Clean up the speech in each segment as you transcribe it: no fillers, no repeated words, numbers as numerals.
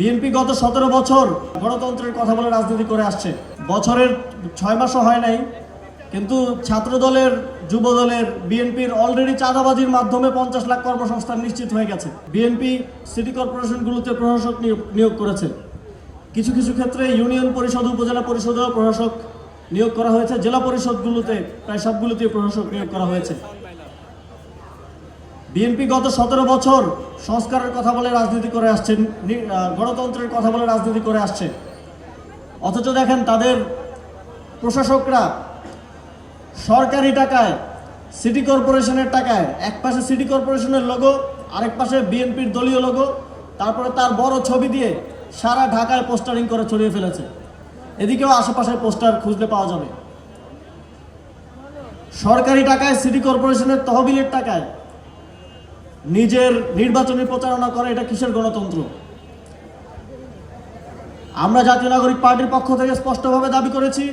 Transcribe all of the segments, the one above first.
BNP গত 17 বছর গণতন্ত্রের কথা বলে রাজনীতি করে আসছে। বছরের 6 মাসও হয় নাই, কিন্তু ছাত্র দলের, যুব দলের, বিএনপির অলরেডি চাঁদাবাজির মাধ্যমে 50 লাখ কর্মসংস্থান নিশ্চিত হয়ে গেছে। বিএনপি সিটি কর্পোরেশনগুলোতে প্রশাসক নিয়োগ করেছে। কিছু কিছু ক্ষেত্রে ইউনিয়ন পরিষদ, উপজেলা পরিষদেও প্রশাসক নিয়োগ করা হয়েছে। জেলা পরিষদগুলোতে প্রায় সবগুলোতে প্রশাসক নিয়োগ করা হয়েছে। বিএনপি গত 17 বছর সংস্কারের কথা বলে রাজনীতি করে আসছে, গণতন্ত্রের কথা বলে রাজনীতি করে আসছে। অথচ দেখেন তাদের প্রশাসকরা সরকারি টাকায়, সিটি কর্পোরেশনের টাকায়, এক পাশে সিটি কর্পোরেশনের লোগো, আরেক পাশে বিএনপির দলীয় লোগো, তারপরে তার বড় ছবি দিয়ে সারা ঢাকায় পোস্টারিং করে ছড়িয়ে ফেলেছে। এদিকেও আশেপাশের পোস্টার খুঁজলে পাওয়া যাবে। সরকারি টাকায়, সিটি কর্পোরেশনের তহবিলের টাকায় নিজের নির্বাচনী প্রচারণা করে, এটা কিসের গণতন্ত্র? আমরা জাতীয় নাগরিক পার্টির পক্ষ থেকে স্পষ্টভাবে দাবি করেছি,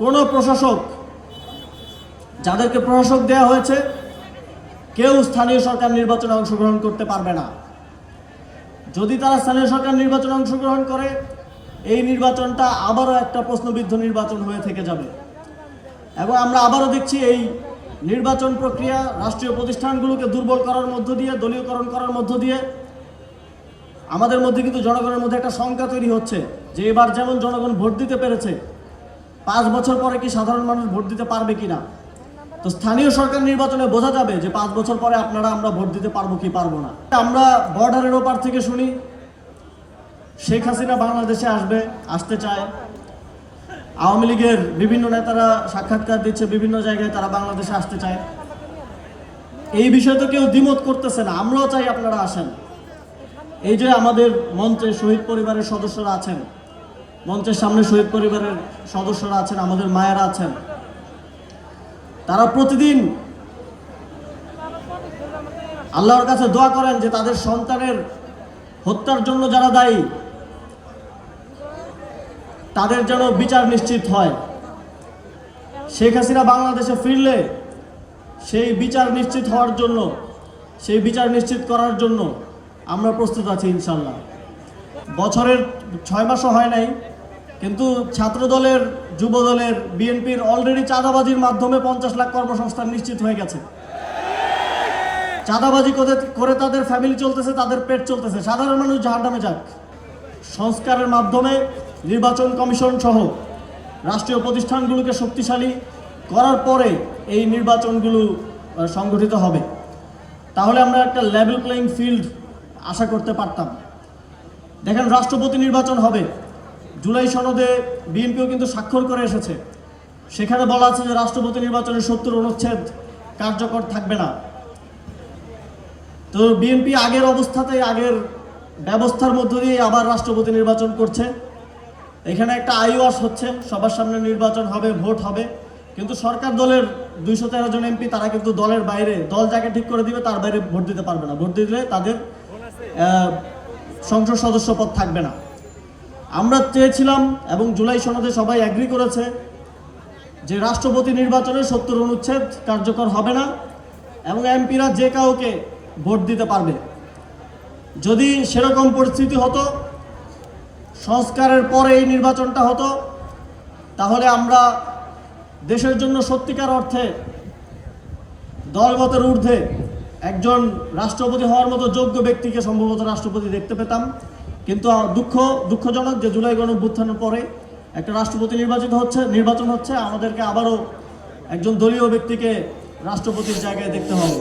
কোন প্রশাসক, যাদেরকে প্রশাসক দেওয়া হয়েছে, কেউ স্থানীয় সরকার নির্বাচনে অংশগ্রহণ করতে পারবে না। যদি তারা স্থানীয় সরকার নির্বাচনে অংশগ্রহণ করে, এই নির্বাচনটা আবারও একটা প্রশ্নবিদ্ধ নির্বাচন হয়ে থেকে যাবে। এবং আমরা আবারও দেখছি এই নির্বাচন প্রক্রিয়া রাষ্ট্রীয় প্রতিষ্ঠানগুলোকে দুর্বল করার মধ্য দিয়ে, দলীয়করণ করার মধ্য দিয়ে আমাদের মধ্যে কিন্তু জনগণের মধ্যে একটা শঙ্কা তৈরি হচ্ছে যে এবার যেমন জনগণ ভোট দিতে পেরেছে, 5 বছর পরে কি সাধারণ মানুষ ভোট দিতে পারবে কিনা? তো স্থানীয় সরকার নির্বাচনে বোঝা যাবে যে 5 বছর পরে আমরা ভোট দিতে পারবো কি পারবো না। আমরা বর্ডারের ওপার থেকে শুনি শেখ হাসিনা বাংলাদেশে আসতে চায়। আওয়ামী লীগের বিভিন্ন নেতারা সাক্ষাৎকার দিচ্ছে, বিভিন্ন জায়গায় তারা বাংলাদেশে আসতে চায়। এই বিষয়ে তো কেউ দ্বিমত করতেছে না। আমরাও চাই আপনারা আসেন। এই যে আমাদের মঞ্চে শহীদ পরিবারের সদস্যরা আছেন, মঞ্চের সামনে শহীদ পরিবারের সদস্যরা আছেন, আমাদের মায়েরা আছেন, তারা প্রতিদিন আল্লাহর কাছে দোয়া করেন যে তাদের সন্তানের হত্যার জন্য যারা দায়ী, তাদের যেন বিচার নিশ্চিত হয়। শেখ হাসিনা বাংলাদেশে ফিরলে সেই বিচার নিশ্চিত হওয়ার জন্য, সেই বিচার নিশ্চিত করার জন্য আমরা প্রস্তুত আছি ইনশাল্লাহ। বছরের 6 মাসও হয় নাই, কিন্তু ছাত্র দলের, যুব দলের, বিএনপির অলরেডি চাঁদাবাজির মাধ্যমে 50 লাখ কর্মসংস্থান নিশ্চিত হয়ে গেছে। চাঁদাবাজি করে তাদের ফ্যামিলি চলতেছে, তাদের পেট চলতেছে। সাধারণ মানুষ জাহান্নামে যাক। সংস্কারের মাধ্যমে নির্বাচন কমিশন সহ রাষ্ট্রীয় প্রতিষ্ঠানগুলোকে শক্তিশালী করার পরে এই নির্বাচনগুলো সংগঠিত হবে। তাহলে আমরা একটা লেভেল প্লেইং ফিল্ড আশা করতে পারতাম। দেখেন, রাষ্ট্রপতি নির্বাচন হবে। জুলাই সনদে বিএনপিও কিন্তু স্বাক্ষর করে এসেছে। সেখানে বলা আছে যে রাষ্ট্রপতি নির্বাচনের 70 অনুচ্ছেদ কার্যকর থাকবে না। তো বিএনপি আগের অবস্থাতে, আগের ব্যবস্থার মধ্য দিয়ে আবার রাষ্ট্রপতি নির্বাচন করছে। এখানে একটা আইওয়াস হচ্ছে, সবার সামনে নির্বাচন হবে, ভোট হবে, কিন্তু সরকার দলের 213 জন এমপি তারা কিন্তু দলের বাইরে, দল যাকে ঠিক করে দিবে তার বাইরে ভোট দিতে পারবে না। ভোট দিলে তাদের সংসদ সদস্য পদ থাকবে না। আমরা চেয়েছিলাম এবং জুলাই সনদে সবাই এগ্রি করেছে যে রাষ্ট্রপতি নির্বাচনে 70 অনুচ্ছেদ কার্যকর হবে না এবং এমপিরা যে কাউকে ভোট দিতে পারবে। যদি সেরকম পরিস্থিতি হতো, সংস্কারের পরে এই নির্বাচনটা হতো, তাহলে আমরা দেশের জন্য সত্যিকার অর্থে দলমতের ঊর্ধ্বে একজন রাষ্ট্রপতি হওয়ার মতো যোগ্য ব্যক্তিকে সম্ভবত রাষ্ট্রপতি দেখতে পেতাম। কিন্তু দুঃখজনক যে জুলাই গণঅভ্যুত্থানের পরে একটা রাষ্ট্রপতি নির্বাচন হচ্ছে, আমাদেরকে আবারও একজন দলীয় ব্যক্তিকে রাষ্ট্রপতির জায়গায় দেখতে হবে।